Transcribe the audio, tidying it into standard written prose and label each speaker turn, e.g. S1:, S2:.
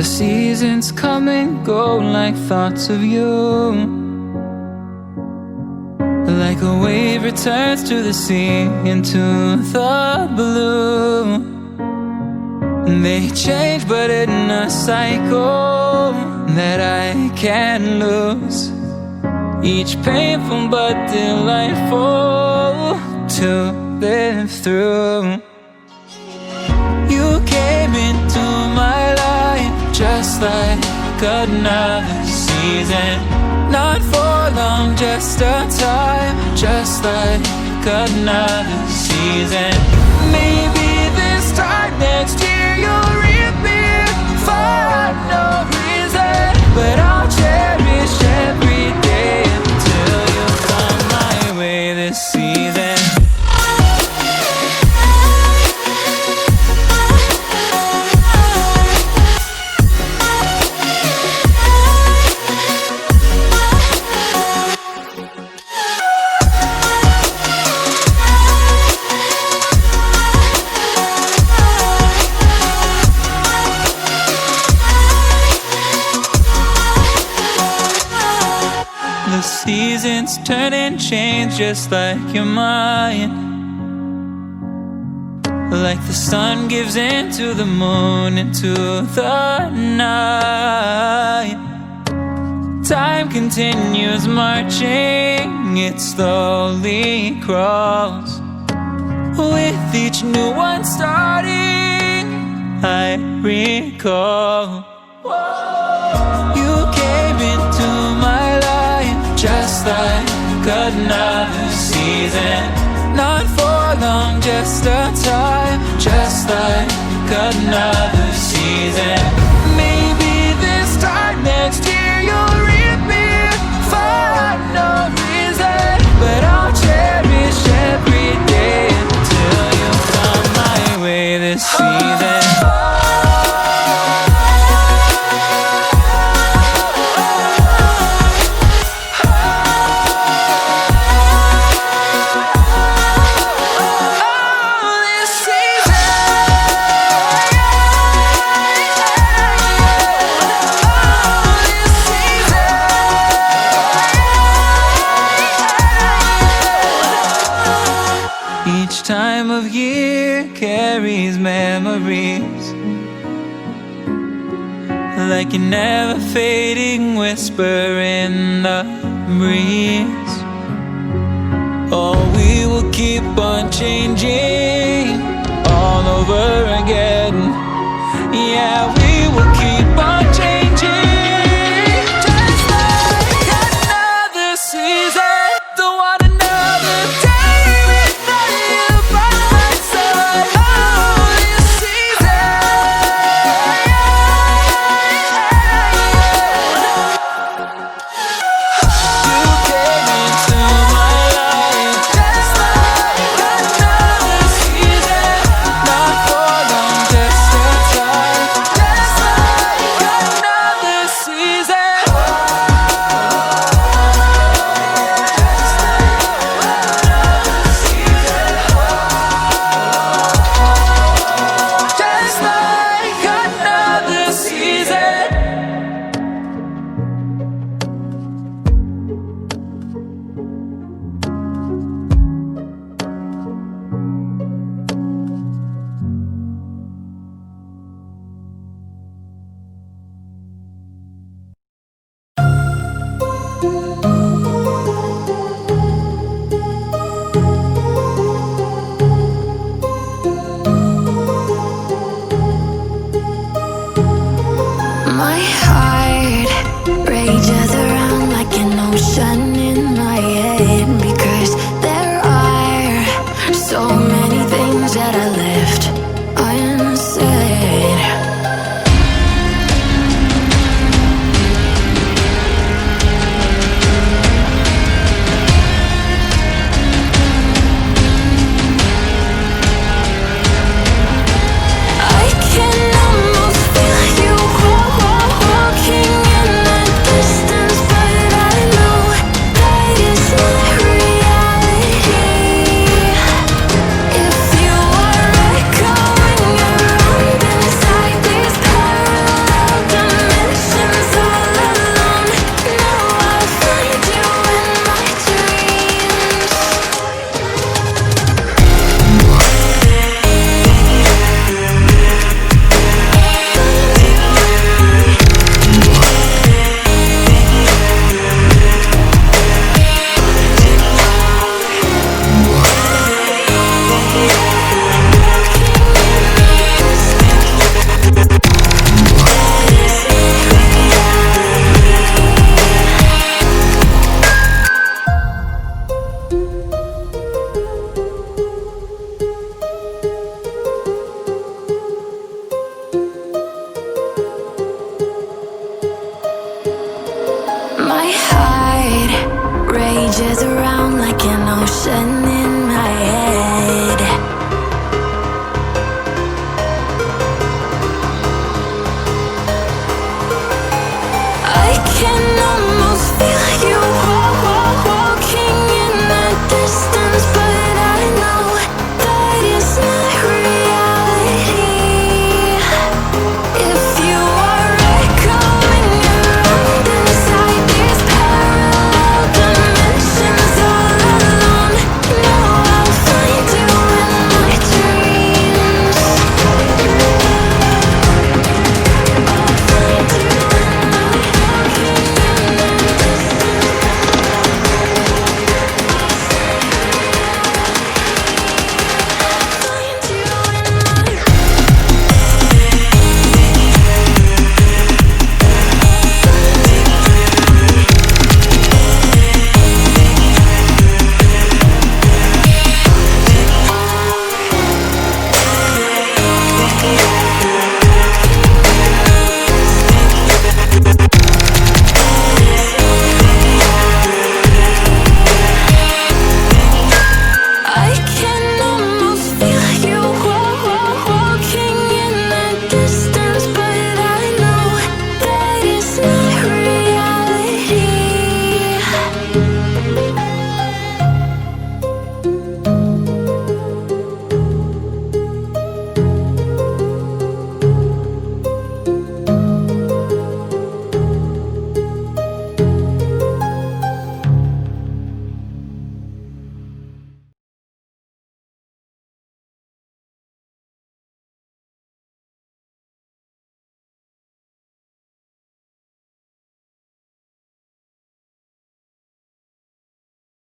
S1: The seasons come and go like thoughts of you. Like a wave returns to the sea, into the blue. They change but in a cycle that I can't lose. Each painful but delightful to live through. You came into my life just like another season. Not for long, just a time, just like another season. Maybe this time next year you'll reappear for no reason, but I'll cherish every day until you come my way this season. Seasons turn and change just like your mind. Like the sun gives into the moon, into the night. Time continues marching, it slowly crawls. With each new one starting, I recall. You came into my life just like another season. Not for long, just a time, just like another season. Maybe this time next year you'll reappear for no reason, but I'll cherish every day until you come my way this season. Time of year carries memories, like a never fading whisper in the breeze. Oh, we will keep on changing